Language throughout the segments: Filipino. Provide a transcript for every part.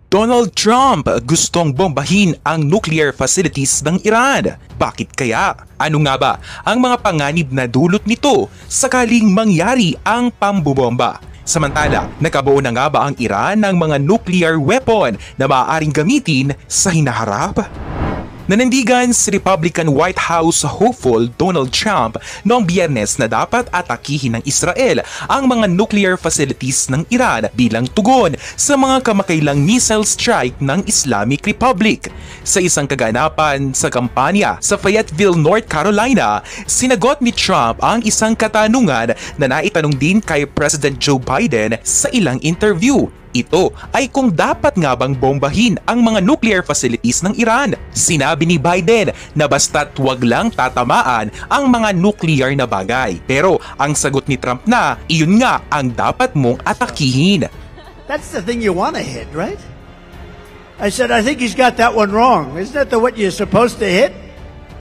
Donald Trump gustong bombahin ang nuclear facilities ng Iran. Bakit kaya? Ano nga ba ang mga panganib na dulot nito sakaling mangyari ang pambobomba? Samantala, nakabuo na nga ba ang Iran ng mga nuclear weapon na maaaring gamitin sa hinaharap? Nanindigan si Republican White House hopeful Donald Trump noong Biyernes na dapat atakihin ng Israel ang mga nuclear facilities ng Iran bilang tugon sa mga kamakailang missile strike ng Islamic Republic. Sa isang kaganapan sa kampanya sa Fayetteville, North Carolina, sinagot ni Trump ang isang katanungan na naitanong din kay President Joe Biden sa ilang interview. Ito ay kung dapat nga bang bombahin ang mga nuclear facilities ng Iran. Sinabi ni Biden na basta't wag lang tatamaan ang mga nuclear na bagay. Pero ang sagot ni Trump na iyon nga ang dapat mong atakihin. That's the thing you want to hit, right? I said, I think he's got that one wrong. Isn't that what you're supposed to hit?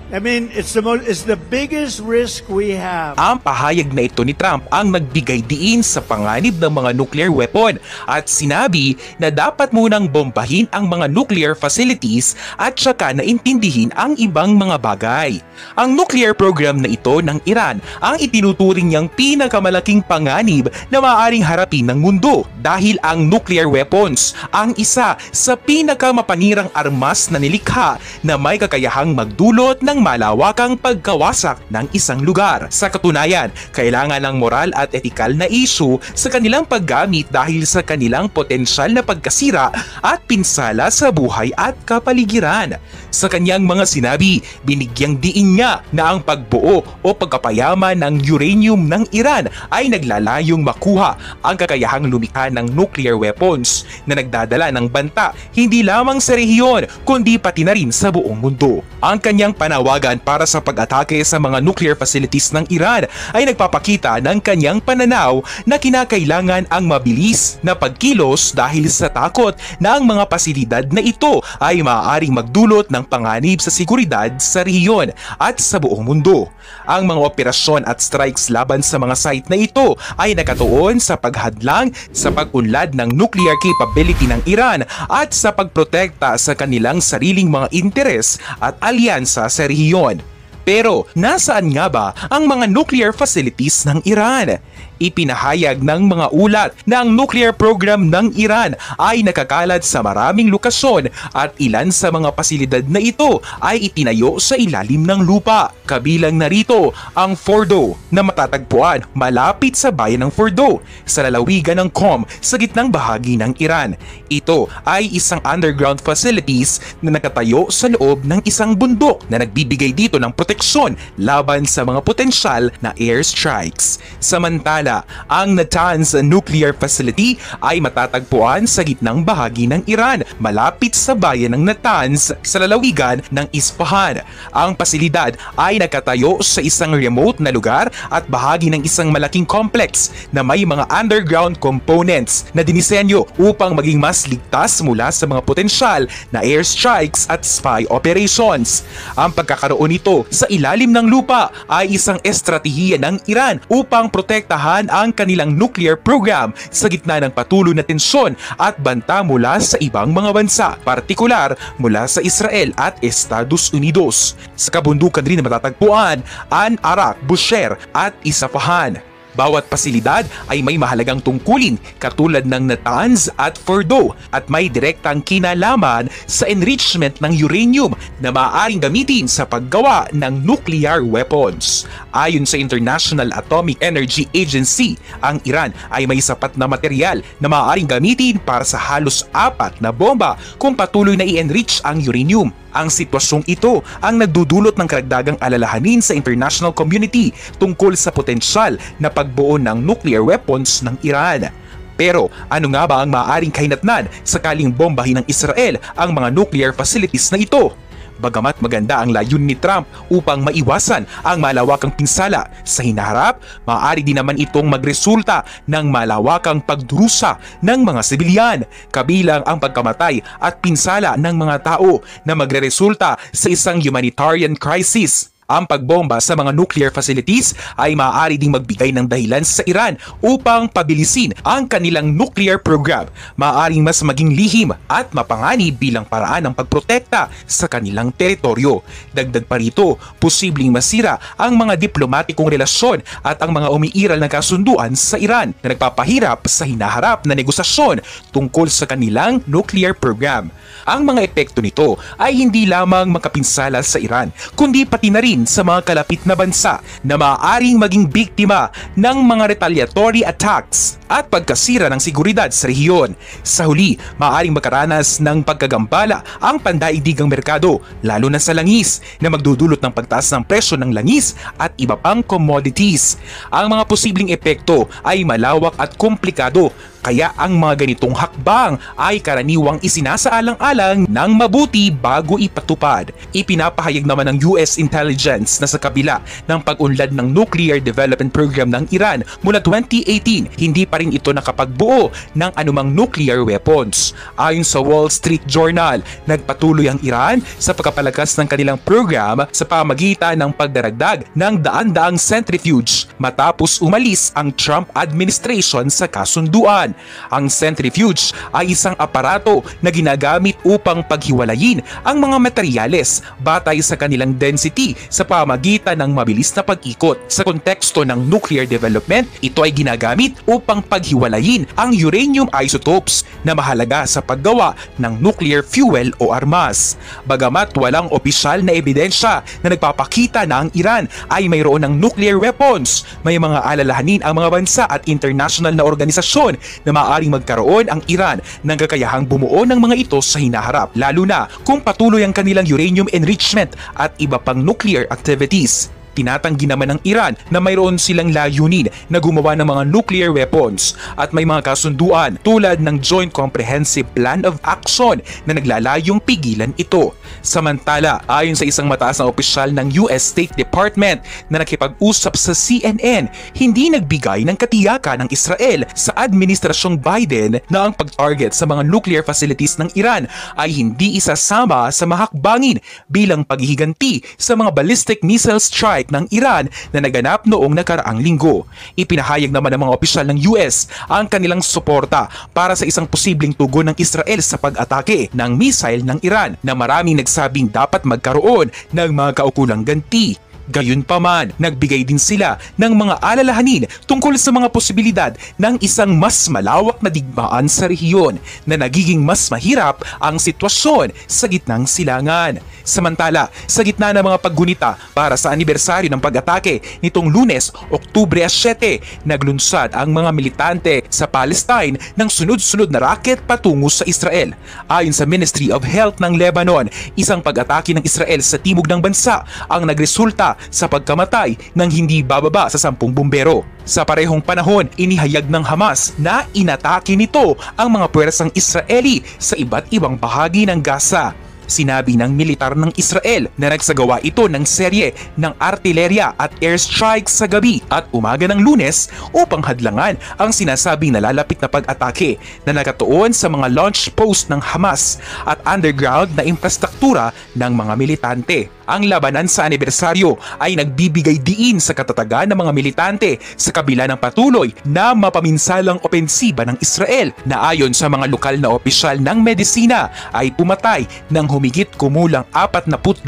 I mean, it's the biggest risk we have. Ang pahayag na ito ni Trump ang nagbigay diin sa panganib ng mga nuclear weapon at sinabi na dapat munang bombahin ang mga nuclear facilities at saka naintindihin ang ibang mga bagay. Ang nuclear program na ito ng Iran ang itinuturing niyang pinakamalaking panganib na maaaring harapin ng mundo dahil ang nuclear weapons ang isa sa pinakamapanirang armas na nilikha na may kakayahang magdulot ng malawakang pagkawasak ng isang lugar. Sa katunayan, kailangan ng moral at etikal na issue sa kanilang paggamit dahil sa kanilang potensyal na pagkasira at pinsala sa buhay at kapaligiran. Sa kanyang mga sinabi, binigyang diin niya na ang pagbuo o pagkapayaman ng uranium ng Iran ay naglalayong makuha ang kakayahang lumikha ng nuclear weapons na nagdadala ng banta hindi lamang sa rehiyon kundi pati na rin sa buong mundo. Ang kanyang panawagan para sa pag-atake sa mga nuclear facilities ng Iran ay nagpapakita ng kanyang pananaw na kinakailangan ang mabilis na pagkilos dahil sa takot na ang mga pasilidad na ito ay maaaring magdulot ng panganib sa seguridad sa rehiyon at sa buong mundo. Ang mga operasyon at strikes laban sa mga site na ito ay nakatuon sa paghadlang sa pag-unlad ng nuclear capability ng Iran at sa pagprotekta sa kanilang sariling mga interes at alyansa sa rehiyon. Pero nasaan nga ba ang mga nuclear facilities ng Iran? Ipinahayag ng mga ulat na ang nuclear program ng Iran ay nakakalat sa maraming lokasyon at ilan sa mga pasilidad na ito ay itinayo sa ilalim ng lupa. Kabilang narito ang Fordo na matatagpuan malapit sa bayan ng Fordo sa lalawigan ng Qom sa gitnang bahagi ng Iran. Ito ay isang underground facilities na nakatayo sa loob ng isang bundok na nagbibigay dito ng proteksyon laban sa mga potensyal na airstrikes. Samantala, ang Natanz Nuclear Facility ay matatagpuan sa gitnang bahagi ng Iran malapit sa bayan ng Natanz sa lalawigan ng Isfahan. Ang pasilidad ay nakatayo sa isang remote na lugar at bahagi ng isang malaking complex na may mga underground components na dinisenyo upang maging mas ligtas mula sa mga potensyal na airstrikes at spy operations. Ang pagkakaroon nito sa ilalim ng lupa ay isang estratehiya ng Iran upang protektahan ang kanilang nuclear program sa gitna ng patuloy na tensyon at banta mula sa ibang mga bansa, partikular mula sa Israel at Estados Unidos. Sa kabundukan rin na matatagpuan ang Arak, Bushehr at Isfahan. Bawat pasilidad ay may mahalagang tungkulin katulad ng Natanz at Fordo at may direktang kinalaman sa enrichment ng uranium na maaaring gamitin sa paggawa ng nuclear weapons. Ayon sa International Atomic Energy Agency, ang Iran ay may sapat na material na maaaring gamitin para sa halos 4 na bomba kung patuloy na i-enrich ang uranium. Ang sitwasyong ito ang nagdudulot ng karagdagang alalahanin sa international community tungkol sa potensyal na pagbuo ng nuclear weapons ng Iran. Pero ano nga ba ang maaaring kahinatnan sakaling bombahin ng Israel ang mga nuclear facilities na ito? Bagamat maganda ang layunin ni Trump upang maiwasan ang malawakang pinsala sa hinaharap, maaari din naman itong magresulta ng malawakang pagdurusa ng mga sibilyan, kabilang ang pagkamatay at pinsala ng mga tao na magreresulta sa isang humanitarian crisis. Ang pagbomba sa mga nuclear facilities ay maaari ding magbigay ng dahilan sa Iran upang pabilisin ang kanilang nuclear program. Maaaring mas maging lihim at mapanganib bilang paraan ng pagprotekta sa kanilang teritoryo. Dagdag pa rito, posibleng masira ang mga diplomatikong relasyon at ang mga umiiral na kasunduan sa Iran na nagpapahirap sa hinaharap na negosasyon tungkol sa kanilang nuclear program. Ang mga epekto nito ay hindi lamang makapinsala sa Iran, kundi pati na rin sa mga kalapit na bansa na maaaring maging biktima ng mga retaliatory attacks at pagkasira ng seguridad sa rehiyon. Sa huli, maaaring makaranas ng pagkagambala ang pandaigdigang merkado, lalo na sa langis, na magdudulot ng pagtaas ng presyo ng langis at iba pang commodities. Ang mga posibleng epekto ay malawak at komplikado, kaya ang mga ganitong hakbang ay karaniwang isinasaalang-alang ng mabuti bago ipatupad. Ipinapahayag naman ng US intelligence na sa kabila ng pag-unlad ng nuclear development program ng Iran mula 2018, hindi pa rin ito nakapagbuo ng anumang nuclear weapons. Ayon sa Wall Street Journal, nagpatuloy ang Iran sa pagpapalakas ng kanilang program sa pamagitan ng pagdaragdag ng daan-daang centrifuge matapos umalis ang Trump administration sa kasunduan. Ang centrifuge ay isang aparato na ginagamit upang paghiwalayin ang mga materyales batay sa kanilang density sa pamagitan ng mabilis na pag-ikot. Sa konteksto ng nuclear development, ito ay ginagamit upang paghiwalayin ang uranium isotopes na mahalaga sa paggawa ng nuclear fuel o armas. Bagamat walang opisyal na ebidensya na nagpapakita na ang Iran ay mayroon ng nuclear weapons, may mga alalahanin ang mga bansa at international na organisasyon na maaaring magkaroon ang Iran ng kakayahang bumuo ng mga ito sa hinaharap, lalo na kung patuloy ang kanilang uranium enrichment at iba pang nuclear activities. Tinatanggi naman ng Iran na mayroon silang layunin na gumawa ng mga nuclear weapons at may mga kasunduan tulad ng Joint Comprehensive Plan of Action na naglalayong pigilan ito. Samantala, ayon sa isang mataas na opisyal ng US State Department na nakipag-usap sa CNN, hindi nagbigay ng katiyakan ng Israel sa administrasyong Biden na ang pag-target sa mga nuclear facilities ng Iran ay hindi isasama sa mahakbangin bilang paghihiganti sa mga ballistic missile strike ng Iran na naganap noong nakaraang linggo. Ipinahayag naman ng mga opisyal ng US ang kanilang suporta para sa isang posibleng tugon ng Israel sa pag-atake ng missile ng Iran na maraming nagsabing dapat magkaroon ng mga kaukulang ganti. Gayunpaman, nagbigay din sila ng mga alalahanin tungkol sa mga posibilidad ng isang mas malawak na digmaan sa rehiyon na nagiging mas mahirap ang sitwasyon sa gitnang silangan. Samantala, sa gitna ng mga paggunita para sa anibersaryo ng pag-atake nitong Lunes, Oktubre 7, naglunsad ang mga militante sa Palestine ng sunod-sunod na raket patungo sa Israel. Ayon sa Ministry of Health ng Lebanon, isang pag-atake ng Israel sa timog ng bansa ang nagresulta sa pagkamatay ng hindi bababa sa 10 bumbero. Sa parehong panahon, inihayag ng Hamas na inatake nito ang mga puwersang Israeli sa iba't ibang bahagi ng Gaza. Sinabi ng militar ng Israel na nagsagawa ito ng serye ng artilerya at airstrikes sa gabi at umaga ng Lunes upang hadlangan ang sinasabing nalalapit na pag-atake na nakatuon sa mga launch post ng Hamas at underground na infrastruktura ng mga militante. Ang labanan sa anibersaryo ay nagbibigay diin sa katatagan ng mga militante sa kabila ng patuloy na mapaminsalang opensiba ng Israel na ayon sa mga lokal na opisyal ng medisina ay pumatay ng humigit kumulang 42,000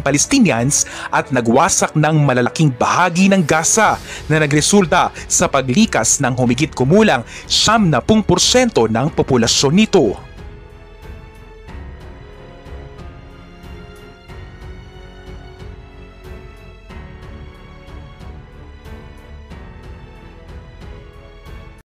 Palestinians at nagwasak ng malalaking bahagi ng Gaza na nagresulta sa paglikas ng humigit kumulang 70% ng populasyon nito.